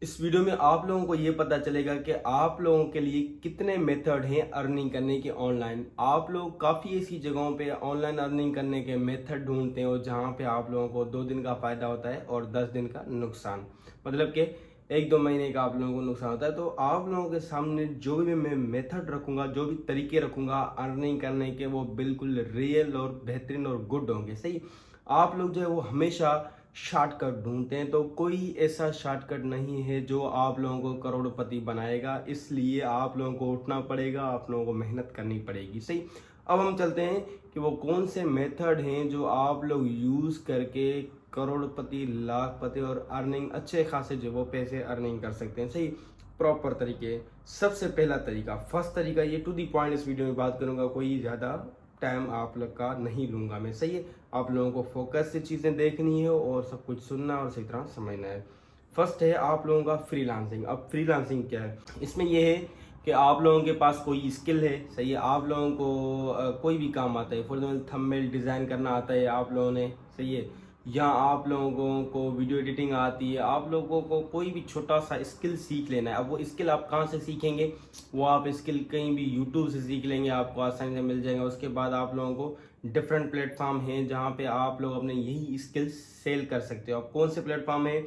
इस वीडियो में आप लोगों को ये पता चलेगा कि आप लोगों के लिए कितने मेथड हैं अर्निंग करने के ऑनलाइन। आप लोग काफ़ी ऐसी जगहों पे ऑनलाइन अर्निंग करने के मेथड ढूंढते हैं और जहां पे आप लोगों को 2 दिन का फ़ायदा होता है और 10 दिन का नुकसान, मतलब कि 1-2 महीने का आप लोगों को नुकसान होता है। तो आप लोगों के सामने जो भी मैं मेथड रखूंगा, जो भी तरीके रखूंगा अर्निंग करने के, वो बिल्कुल रियल और बेहतरीन और गुड होंगे। सही, आप लोग जो है वो हमेशा शॉर्टकट ढूंढते हैं, तो कोई ऐसा शॉर्टकट नहीं है जो आप लोगों को करोड़पति बनाएगा। इसलिए आप लोगों को उठना पड़ेगा, आप लोगों को मेहनत करनी पड़ेगी। सही, अब हम चलते हैं कि वो कौन से मेथड हैं जो आप लोग यूज करके करोड़पति, लाखपति और अर्निंग अच्छे खासे जो वो पैसे अर्निंग कर सकते हैं। सही, प्रॉपर तरीके। सबसे पहला तरीका, फर्स्ट तरीका, ये टू दी पॉइंट इस वीडियो में बात करूंगा, कोई ज़्यादा टाइम आप लोग का नहीं लूंगा मैं। सही है, आप लोगों को फोकस से चीज़ें देखनी है और सब कुछ सुनना और सही तरह समझना है। फर्स्ट है आप लोगों का फ्रीलांसिंग। अब फ्रीलांसिंग क्या है? इसमें यह है कि आप लोगों के पास कोई स्किल है। सही है, आप लोगों को कोई भी काम आता है। फॉर एग्जाम्पल थंबनेल डिज़ाइन करना आता है आप लोगों ने। सही है, या आप लोगों को वीडियो एडिटिंग आती है। आप लोगों को कोई भी छोटा सा स्किल सीख लेना है। अब वो स्किल आप कहाँ से सीखेंगे? वो आप स्किल कहीं भी यूट्यूब से सीख लेंगे, आपको आसानी से मिल जाएगा। उसके बाद आप लोगों को डिफरेंट प्लेटफॉर्म हैं जहाँ पे आप लोग अपने यही स्किल सेल कर सकते हो। अब कौन से प्लेटफॉर्म है?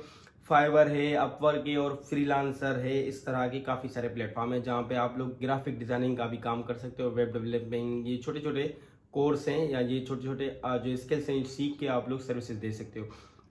फाइवर है, अपवर्क है और फ्रीलांसर है। इस तरह के काफ़ी सारे प्लेटफॉर्म है जहाँ पे आप लोग ग्राफिक डिजाइनिंग का भी काम कर सकते हो, वेब डेवलपिंग, ये छोटे छोटे कोर्स हैं या ये छोटे छोटे जो स्किल्स हैं सीख के आप लोग सर्विसेज दे सकते हो।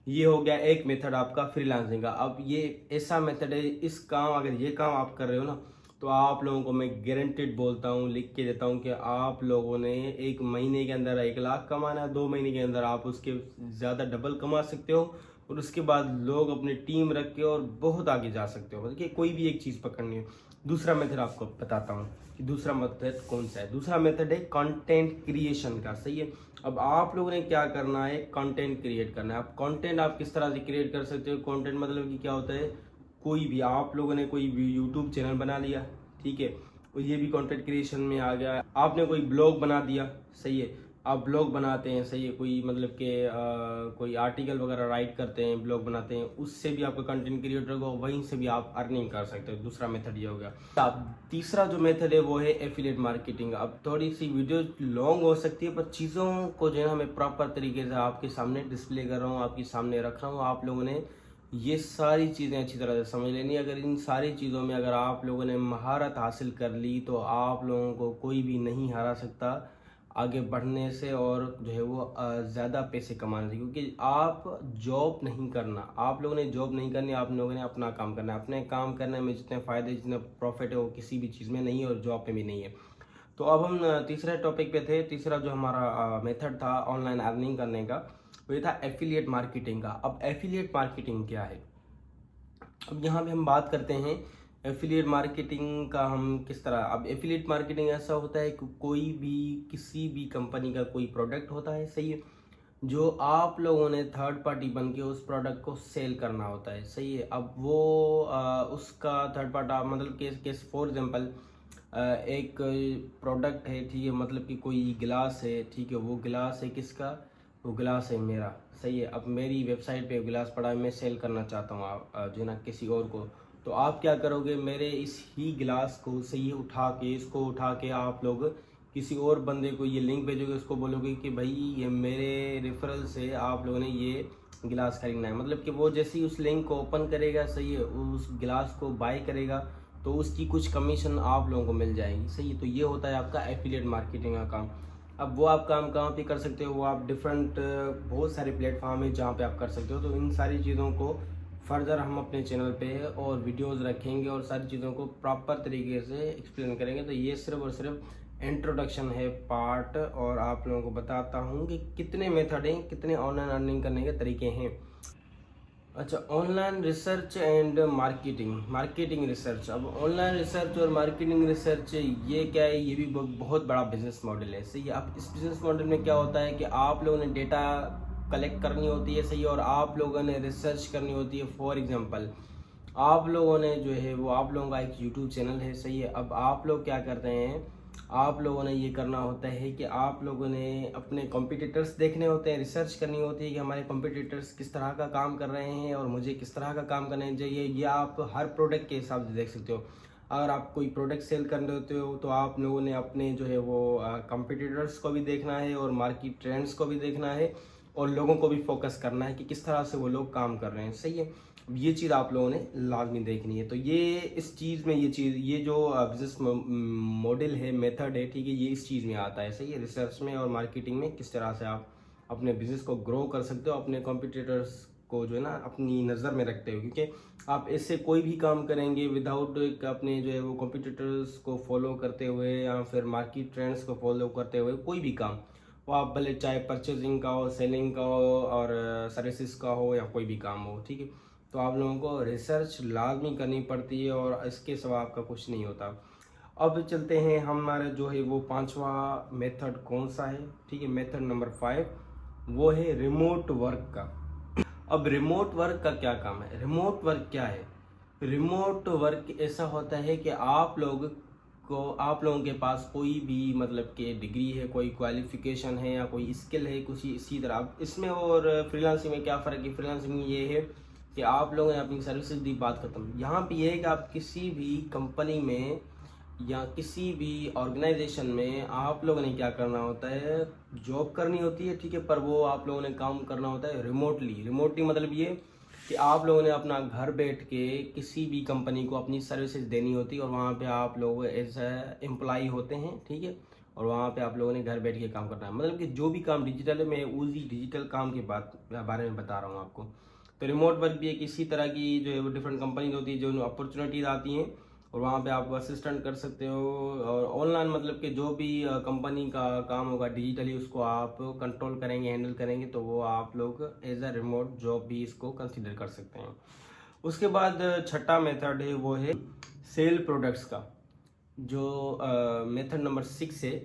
ये हो गया एक मेथड आपका फ्रीलांसिंग का। अब ये ऐसा मेथड है, इस काम, अगर ये काम आप कर रहे हो ना, तो आप लोगों को मैं गारंटेड बोलता हूँ, लिख के देता हूँ कि आप लोगों ने 1 महीने के अंदर 1 लाख कमाना है, 2 महीने के अंदर आप उसके ज़्यादा डबल कमा सकते हो और उसके बाद लोग अपनी टीम रख के और बहुत आगे जा सकते हो। देखिए, कोई भी एक चीज़ पकड़नी है। दूसरा मेथड आपको बताता हूँ कि दूसरा मेथड कौन सा है। दूसरा मेथड है कंटेंट क्रिएशन का। सही है, अब आप लोगों ने क्या करना है? कंटेंट क्रिएट करना है। अब कंटेंट आप किस तरह से क्रिएट कर सकते हो? कंटेंट मतलब कि क्या होता है? कोई भी आप लोगों ने कोई भी यूट्यूब चैनल बना लिया, ठीक है, और ये भी कंटेंट क्रिएशन में आ गया। आपने कोई ब्लॉग बना दिया, सही है, आप ब्लॉग बनाते हैं, सही है, कोई मतलब कि कोई आर्टिकल वगैरह राइट करते हैं, ब्लॉग बनाते हैं, उससे भी आपका कंटेंट क्रिएटर होगा, वहीं से भी आप अर्निंग कर सकते हो। दूसरा मेथड ये हो गया। अब तीसरा जो मेथड है वो है एफिलिएट मार्केटिंग। अब थोड़ी सी वीडियो लॉन्ग हो सकती है, पर चीज़ों को जो है ना मैं प्रॉपर तरीके से आपके सामने डिस्प्ले कर रहा हूँ, आपके सामने रख रहा हूँ। आप लोगों ने ये सारी चीज़ें अच्छी तरह से समझ लेनी। अगर इन सारी चीज़ों में अगर आप लोगों ने महारत हासिल कर ली तो आप लोगों को कोई भी नहीं हरा सकता आगे बढ़ने से और जो है वो ज़्यादा पैसे कमाने से। क्योंकि आप जॉब नहीं करना, आप लोगों ने जॉब नहीं करनी, आप लोगों ने अपना काम करना है। अपने काम करने में जितने फ़ायदे, जितने प्रॉफिट है वो किसी भी चीज़ में नहीं है और जॉब पे भी नहीं है। तो अब हम तीसरे टॉपिक पे थे। तीसरा जो हमारा मेथड था ऑनलाइन अर्निंग करने का, वो ये था एफिलिएट मार्केटिंग का। अब एफिलिएट मार्केटिंग क्या है? अब यहाँ पे हम बात करते हैं एफिलिएट मार्केटिंग का। हम किस तरह, अब एफिलिएट मार्केटिंग ऐसा होता है कि कोई भी, किसी भी कंपनी का कोई प्रोडक्ट होता है, सही है, जो आप लोगों ने थर्ड पार्टी बन के उस प्रोडक्ट को सेल करना होता है। सही है, अब वो उसका थर्ड पार्टी मतलब केस फॉर एग्जांपल एक प्रोडक्ट है, ठीक है, मतलब कि कोई गिलास है, ठीक है, वो गिलास है किसका? वो गिलास है मेरा। सही है, अब मेरी वेबसाइट पे गिलास पड़ा है, मैं सेल करना चाहता हूँ जो है ना किसी और को। तो आप क्या करोगे? मेरे इस ही गिलास को, सही है, इसको उठा के आप लोग किसी और बंदे को ये लिंक भेजोगे, उसको बोलोगे कि भाई ये मेरे रेफरल से आप लोगों ने ये गिलास खरीदना है। मतलब कि वो जैसे ही उस लिंक को ओपन करेगा, सही है, उस गिलास को बाय करेगा, तो उसकी कुछ कमीशन आप लोगों को मिल जाएगी। सही है, तो ये होता है आपका एफिलिएट मार्केटिंग का काम। अब वो आप काम कहाँ पे कर सकते हो? वो आप डिफरेंट बहुत सारे प्लेटफॉर्म है जहाँ पे आप कर सकते हो। तो इन सारी चीज़ों को फर्दर हम अपने चैनल पे और वीडियोस रखेंगे और सारी चीज़ों को प्रॉपर तरीके से एक्सप्लेन करेंगे। तो ये सिर्फ और सिर्फ इंट्रोडक्शन है पार्ट, और आप लोगों को बताता हूँ कि कितने मेथड हैं, कितने ऑनलाइन अर्निंग करने के तरीके हैं। अच्छा, online research and marketing research. अब ऑनलाइन रिसर्च और मार्केटिंग रिसर्च ये क्या है? ये भी बहुत बड़ा बिजनेस मॉडल है। सही है, अब इस बिजनेस मॉडल में क्या होता है कि आप लोगों ने डेटा कलेक्ट करनी होती है, सही है, और आप लोगों ने रिसर्च करनी होती है। फॉर एग्जांपल आप लोगों ने जो है वो, आप लोगों का एक यूट्यूब चैनल है, सही है, अब आप लोग क्या करते हैं आप लोगों ने ये करना होता है कि आप लोगों ने अपने कॉम्पिटिटर्स देखने होते हैं, रिसर्च करनी होती है कि हमारे कॉम्पिटिटर्स किस तरह का काम कर रहे हैं और मुझे किस तरह का काम करना चाहिए। ये आप हर प्रोडक्ट के हिसाब से देख सकते हो। अगर आप कोई प्रोडक्ट सेल कर रहे होते हो तो आप लोगों ने अपने जो है वो कॉम्पिटिटर्स को भी देखना है और मार्केट ट्रेंड्स को भी देखना है और लोगों को भी फोकस करना है कि किस तरह से वो लोग काम कर रहे हैं। सही है, ये चीज़ आप लोगों ने लाजमी देखनी है। तो ये इस चीज़ में ये जो बिजनेस मॉडल है, मेथड है, ठीक है, ये इस चीज़ में आता है। सही है, रिसर्च में और मार्केटिंग में किस तरह से आप अपने बिजनेस को ग्रो कर सकते हो, अपने कॉम्पिटिटर्स को जो है ना अपनी नज़र में रखते हो। क्योंकि आप इससे कोई भी काम करेंगे विदाउट अपने जो है वो कॉम्पिटिटर्स को फॉलो करते हुए या फिर मार्केट ट्रेंड्स को फॉलो करते हुए कोई भी काम, वो आप भले चाहे परचेजिंग का हो, सेलिंग का हो और सर्विसेज का हो या कोई भी काम हो, ठीक है, तो आप लोगों को रिसर्च लाजमी करनी पड़ती है और इसके सिवा आपका कुछ नहीं होता। अब चलते हैं हमारा जो है वो पांचवा मेथड कौन सा है। ठीक है, मेथड नंबर 5 वो है रिमोट वर्क का। अब रिमोट वर्क का क्या काम है? रिमोट वर्क क्या है? रिमोट वर्क ऐसा होता है कि आप लोगों के पास कोई भी मतलब कि डिग्री है, कोई क्वालिफिकेशन है या कोई स्किल है कुछ इसी तरह। अब इसमें और फ्रीलांसिंग में क्या फ़र्क है? फ्रीलांसिंग में ये है कि आप लोगों ने अपनी सर्विसेज दी, बात खत्म। यहाँ पे ये है कि आप किसी भी कंपनी में या किसी भी ऑर्गेनाइजेशन में आप लोगों ने क्या करना होता है, जॉब करनी होती है, ठीक है, पर वो आप लोगों ने काम करना होता है रिमोटली मतलब ये कि आप लोगों ने अपना घर बैठ के किसी भी कंपनी को अपनी सर्विसेज देनी होती है और वहाँ पे आप लोग एज एम्प्लॉई होते हैं, ठीक है, और वहाँ पे आप लोगों ने घर बैठ के काम करना है। मतलब कि जो भी काम डिजिटल है, मैं उसी डिजिटल काम के बारे में बता रहा हूँ आपको। तो रिमोट वर्क भी एक इसी तरह की जो है वो डिफरेंट कंपनी होती है जो अपॉर्चुनिटीज आती हैं और वहाँ पे आप असिस्टेंट कर सकते हो। और ऑनलाइन मतलब कि जो भी कंपनी का काम होगा डिजिटली उसको आप कंट्रोल करेंगे, हैंडल करेंगे, तो वो आप लोग एज अ रिमोट जॉब भी इसको कंसिडर कर सकते हैं। उसके बाद छठा मेथड है वो है सेल प्रोडक्ट्स का। जो मेथड नंबर 6 है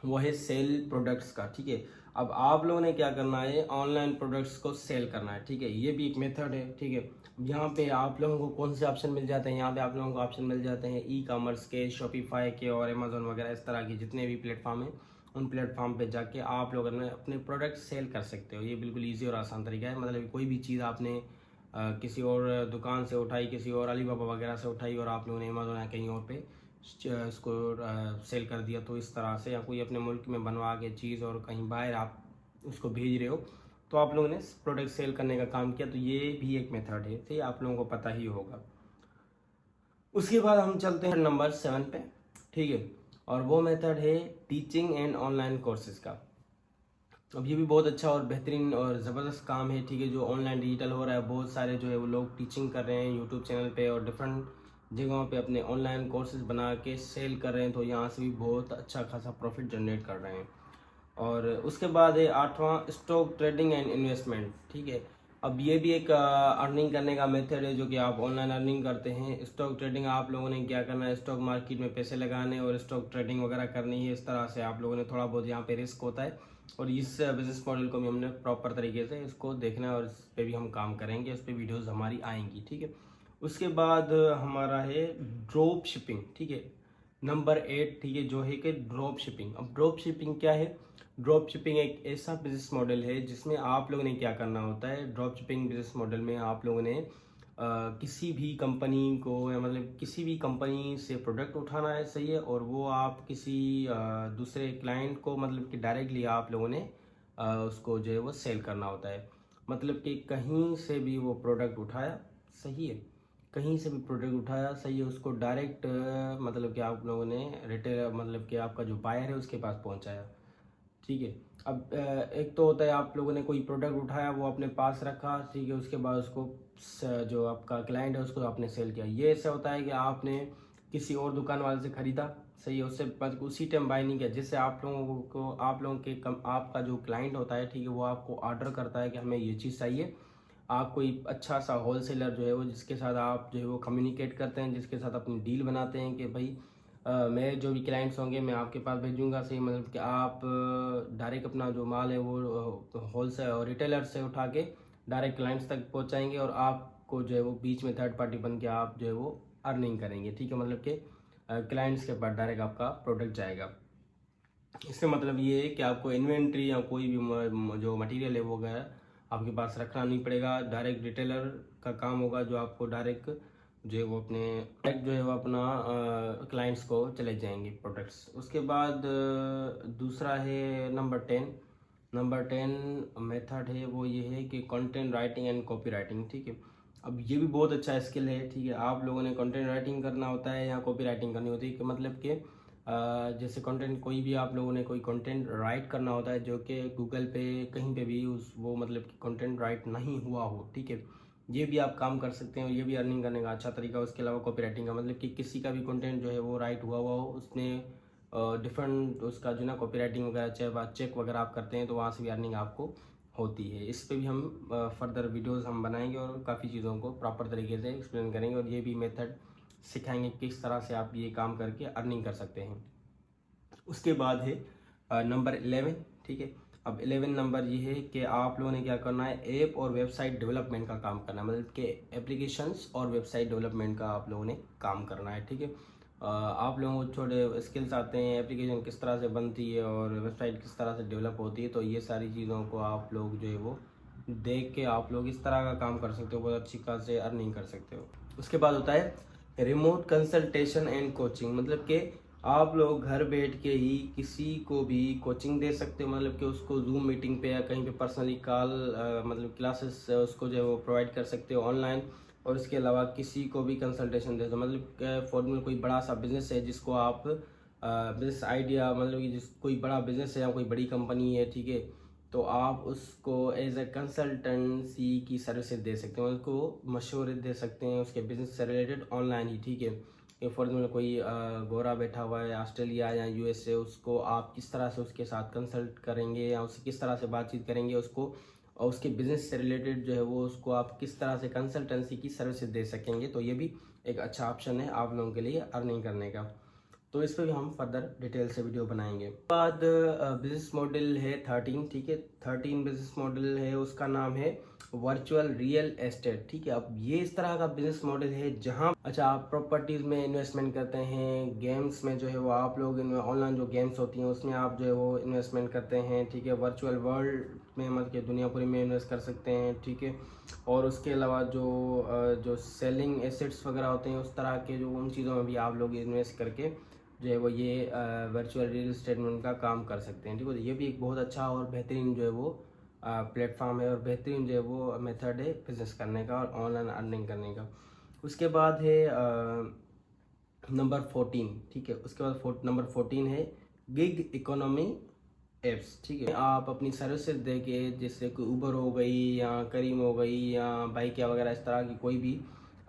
वो है सेल प्रोडक्ट्स का। ठीक है, अब आप लोगों ने क्या करना है, ऑनलाइन प्रोडक्ट्स को सेल करना है। ठीक है, ये भी एक मेथड है। ठीक है, यहाँ पे आप लोगों को कौन से ऑप्शन मिल जाते हैं? यहाँ पे आप लोगों को ऑप्शन मिल जाते हैं ई कॉमर्स के, शॉपिफाई के और अमेजोन वगैरह, इस तरह के जितने भी प्लेटफॉर्म हैं उन प्लेटफॉर्म पे जाके आप लोग अपने प्रोडक्ट सेल कर सकते हो। ये बिल्कुल ईजी और आसान तरीका है। मतलब कोई भी चीज़ आपने किसी और दुकान से उठाई, किसी और अलीबाबा वगैरह से उठाई और आप लोगों ने अमेजोन या कहीं और पे इसको सेल कर दिया, तो इस तरह से, या कोई अपने मुल्क में बनवा के चीज़ और कहीं बाहर आप उसको भेज रहे हो तो आप लोगों ने प्रोडक्ट सेल करने का काम किया, तो ये भी एक मेथड है, ठीक है, आप लोगों को पता ही होगा। उसके बाद हम चलते हैं नंबर 7 पे। ठीक है, और वो मेथड है टीचिंग एंड ऑनलाइन कोर्सेज का। अब ये भी बहुत अच्छा और बेहतरीन और ज़बरदस्त काम है। ठीक है, जो ऑनलाइन डिजिटल हो रहा है, बहुत सारे जो है वो लोग टीचिंग कर रहे हैं यूट्यूब चैनल पे और डिफरेंट जगहों पे अपने ऑनलाइन कोर्सेज बना के सेल कर रहे हैं, तो यहाँ से भी बहुत अच्छा खासा प्रॉफिट जनरेट कर रहे हैं। और उसके बाद है 8वां स्टॉक ट्रेडिंग एंड इन्वेस्टमेंट। ठीक है, अब ये भी एक अर्निंग करने का मेथड है जो कि आप ऑनलाइन अर्निंग करते हैं। स्टॉक ट्रेडिंग आप लोगों ने क्या करना है, स्टॉक मार्केट में पैसे लगाने और स्टॉक ट्रेडिंग वगैरह करनी है। इस तरह से आप लोगों ने थोड़ा बहुत यहाँ पे रिस्क होता है और इस बिजनेस मॉडल को भी हमने प्रॉपर तरीके से इसको देखना है और इस पर भी हम काम करेंगे, उस पर वीडियोज़ हमारी आएंगी। ठीक है, उसके बाद हमारा है ड्रॉप शिपिंग। ठीक है, नंबर 8, ठीक है, जो है कि ड्रॉप शिपिंग। अब ड्रॉप शिपिंग क्या है? ड्रॉप शिपिंग एक ऐसा बिजनेस मॉडल है जिसमें आप लोगों ने क्या करना होता है, ड्रॉप शिपिंग बिजनेस मॉडल में आप लोगों ने किसी भी कंपनी को या मतलब किसी भी कंपनी से प्रोडक्ट उठाना है, सही है, और वो आप किसी दूसरे क्लाइंट को मतलब कि डायरेक्टली आप लोगों ने उसको जो है वो सेल करना होता है। मतलब कि कहीं से भी वो प्रोडक्ट उठाया, सही है, कहीं से भी प्रोडक्ट उठाया, सही है, उसको डायरेक्ट मतलब कि आप लोगों ने रिटेल मतलब कि आपका जो बायर है उसके पास पहुंचाया। ठीक है, अब एक तो होता है आप लोगों ने कोई प्रोडक्ट उठाया, वो अपने पास रखा, ठीक है, उसके बाद उसको जो आपका क्लाइंट है उसको आपने सेल किया। ये ऐसा होता है कि आपने किसी और दुकान वाले से खरीदा, सही है, उससे उसी टाइम बाय नहीं किया, जिससे आप लोगों को आप लोगों के आपका जो क्लाइंट होता है, ठीक है, वो आपको ऑर्डर करता है कि हमें ये चीज़ चाहिए। आप कोई अच्छा सा होलसेलर जो है वो जिसके साथ आप जो है वो कम्युनिकेट करते हैं, जिसके साथ अपनी डील बनाते हैं कि भाई मेरे जो भी क्लाइंट्स होंगे मैं आपके पास भेजूंगा, सही, मतलब कि आप डायरेक्ट अपना जो माल है वो होलसेल और रिटेलर से उठा के डायरेक्ट क्लाइंट्स तक पहुंचाएंगे और आपको जो है वो बीच में थर्ड पार्टी बन के आप जो है वो अर्निंग करेंगे। ठीक है, मतलब कि क्लाइंट्स के पास डायरेक्ट आपका प्रोडक्ट जाएगा। इसका मतलब ये है कि आपको इन्वेंट्री या कोई भी जो मटेरियल है वो गया आपके पास रखना नहीं पड़ेगा। डायरेक्ट रिटेलर का काम होगा जो आपको डायरेक्ट जो है वो अपने डायरेक्ट जो है वो अपना क्लाइंट्स को चले जाएंगे प्रोडक्ट्स। उसके बाद दूसरा है नंबर 10 मेथड है वो ये है कि content writing and copy writing. ठीक है, अब ये भी बहुत अच्छा स्किल है। ठीक है, आप लोगों ने कंटेंट राइटिंग करना होता है या कॉपी राइटिंग करनी होती है कि मतलब कि जैसे कंटेंट कोई भी आप लोगों ने कोई कंटेंट राइट करना होता है जो कि गूगल पे कहीं पे भी उस वो मतलब कि कंटेंट राइट नहीं हुआ हो। ठीक है, ये भी आप काम कर सकते हैं और ये भी अर्निंग करने का अच्छा तरीका। उसके अलावा कॉपी राइटिंग का मतलब कि किसी का भी कंटेंट जो है वो राइट हुआ हो उसने डिफरेंट उसका जो ना कॉपी राइटिंग वगैरह चाहे चेक वगैरह आप करते हैं तो वहाँ से भी अर्निंग आपको होती है। इस पे भी हम फर्दर वीडियोस हम बनाएंगे और काफ़ी चीज़ों को प्रॉपर तरीके से एक्सप्लेन करेंगे और ये भी मेथड सिखाएंगे किस तरह से आप ये काम करके अर्निंग कर सकते हैं। उसके बाद है नंबर 11। ठीक है, अब 11 नंबर ये है कि आप लोगों ने क्या करना है, ऐप और वेबसाइट डेवलपमेंट का काम करना है। मतलब कि एप्लीकेशंस और वेबसाइट डेवलपमेंट का आप लोगों ने काम करना है। ठीक है, आप लोगों को छोटे स्किल्स आते हैं, एप्लीकेशन किस तरह से बनती है और वेबसाइट किस तरह से डेवलप होती है, तो ये सारी चीज़ों को आप लोग जो है वो देख के आप लोग इस तरह का काम कर सकते हो, बहुत अच्छी खासी अर्निंग कर सकते हो। उसके बाद होता है रिमोट कंसल्टेशन एंड कोचिंग। मतलब कि आप लोग घर बैठ के ही किसी को भी कोचिंग दे सकते हो। मतलब कि उसको जूम मीटिंग पे या कहीं पे पर्सनली कॉल मतलब क्लासेस उसको जो है वो प्रोवाइड कर सकते हो ऑनलाइन। और इसके अलावा किसी को भी कंसल्टेशन दे दो। मतलब फॉर एग्जाम्पल कोई बड़ा सा बिजनेस है जिसको आप बिजनेस आइडिया मतलब कि जिस कोई बड़ा बिजनेस है या कोई बड़ी कंपनी है, ठीक है, तो आप उसको एज ए कंसल्टेंसी की सर्विसेज दे सकते हैं, उसको मशवरे दे सकते हैं उसके बिजनेस से रिलेटेड ऑनलाइन ही। ठीक है, कि फॉर एग्जाम्पल कोई गोरा बैठा हुआ है ऑस्ट्रेलिया या यूएसए, उसको आप किस तरह से उसके साथ कंसल्ट करेंगे या उससे किस तरह से बातचीत करेंगे उसको, और उसके बिजनेस से रिलेटेड जो है वो उसको आप किस तरह से कंसल्टेंसी की सर्विसेज दे सकेंगे। तो ये भी एक अच्छा ऑप्शन है आप लोगों के लिए अर्निंग करने का। तो इस पर भी हम फर्दर डिटेल से वीडियो बनाएंगे। बाद बिजनेस मॉडल है 13। ठीक है, 13 बिजनेस मॉडल है, उसका नाम है वर्चुअल रियल एस्टेट। ठीक है, अब ये इस तरह का बिजनेस मॉडल है जहां अच्छा आप प्रॉपर्टीज में इन्वेस्टमेंट करते हैं, गेम्स में जो है वो आप लोग ऑनलाइन जो गेम्स होती हैं उसमें आप जो है वो इन्वेस्टमेंट करते हैं। ठीक है, वर्चुअल वर्ल्ड में मतलब कि दुनिया पूरी में इन्वेस्ट कर सकते हैं। ठीक है, और उसके अलावा जो सेलिंग एसेट्स वगैरह होते हैं उस तरह के जो उन चीज़ों में भी आप लोग इन्वेस्ट करके जो है वो ये वर्चुअल रियल एस्टेट में उनका काम कर सकते हैं। ठीक है, ये भी एक बहुत अच्छा और बेहतरीन जो है वो प्लेटफॉर्म है और बेहतरीन जो है वो मेथड है बिजनेस करने का और ऑनलाइन अर्निंग करने का। उसके बाद है नंबर 14। ठीक है, उसके बाद नंबर 14 है गिग इकोनॉमी एप्स। ठीक है, आप अपनी सर्विसेज दे के जैसे कि उबर हो गई या करीम हो गई या बाइक या वगैरह इस तरह की कोई भी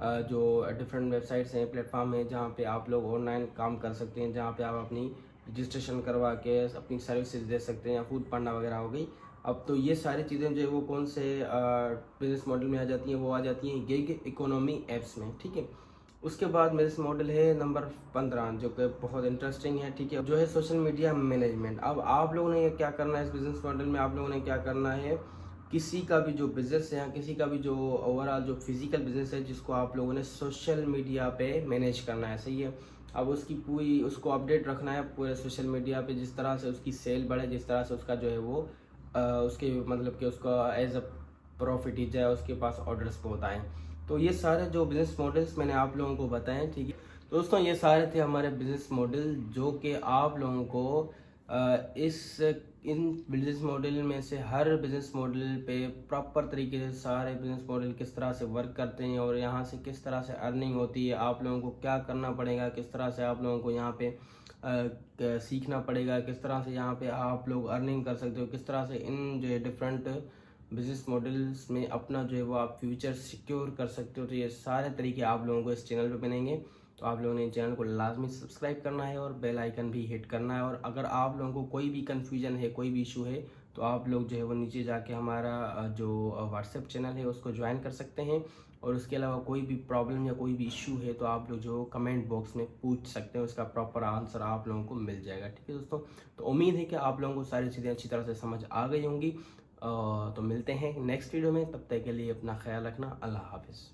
जो डिफरेंट वेबसाइट्स हैं, प्लेटफॉर्म है जहाँ पे आप लोग ऑनलाइन काम कर सकते हैं, जहाँ पे आप अपनी रजिस्ट्रेशन करवा के अपनी सर्विसेज दे सकते हैं, या फूड पांडा वगैरह हो गई। अब तो ये सारी चीज़ें जो है वो कौन से बिजनेस मॉडल में आ जाती हैं, वो आ जाती हैं गिग इकोनॉमी एप्स में। ठीक है, उसके बाद बिजनेस मॉडल है नंबर 15 जो कि बहुत इंटरेस्टिंग है। ठीक है, जो है सोशल मीडिया मैनेजमेंट। अब आप लोगों ने क्या करना है इस बिजनेस मॉडल में, आप लोगों ने क्या करना है, किसी का भी जो बिजनेस है या किसी का भी जो ओवरऑल जो फिजिकल बिजनेस है जिसको आप लोगों ने सोशल मीडिया पे मैनेज करना है। सही है, अब उसकी पूरी उसको अपडेट रखना है पूरे सोशल मीडिया पे, जिस तरह से उसकी सेल बढ़े, जिस तरह से उसका जो है वो उसके मतलब कि उसका एज अ प्रॉफिट ही जाए, उसके पास ऑर्डर्स बहुत आए। तो ये सारे जो बिजनेस मॉडल्स मैंने आप लोगों को बताए। ठीक है दोस्तों, ये सारे थे हमारे बिजनेस मॉडल जो कि आप लोगों को इन बिजनेस मॉडल में से हर बिजनेस मॉडल पे प्रॉपर तरीके से सारे बिजनेस मॉडल किस तरह से वर्क करते हैं और यहाँ से किस तरह से अर्निंग होती है, आप लोगों को क्या करना पड़ेगा, किस तरह से आप लोगों को यहाँ पे सीखना पड़ेगा, किस तरह से यहाँ पे आप लोग अर्निंग कर सकते हो, किस तरह से इन जो है डिफरेंट बिजनेस मॉडल्स में अपना जो है वो आप फ्यूचर सिक्योर कर सकते हो। तो ये सारे तरीके आप लोगों को इस चैनल पे मिलेंगे। तो आप लोगों ने चैनल को लाजमी सब्सक्राइब करना है और बेल आइकन भी हिट करना है। और अगर आप लोगों को कोई भी कन्फ्यूजन है, कोई भी इशू है, तो आप लोग जो है वो नीचे जाके हमारा जो व्हाट्सएप चैनल है उसको ज्वाइन कर सकते हैं। और उसके अलावा कोई भी प्रॉब्लम या कोई भी इशू है तो आप लोग जो कमेंट बॉक्स में पूछ सकते हैं, उसका प्रॉपर आंसर आप लोगों को मिल जाएगा। ठीक है दोस्तों, तो उम्मीद है कि आप लोगों को सारी चीज़ें अच्छी तरह से समझ आ गई होंगी। तो मिलते हैं नेक्स्ट वीडियो में, तब तक के लिए अपना ख्याल रखना। अल्लाह हाफिज़।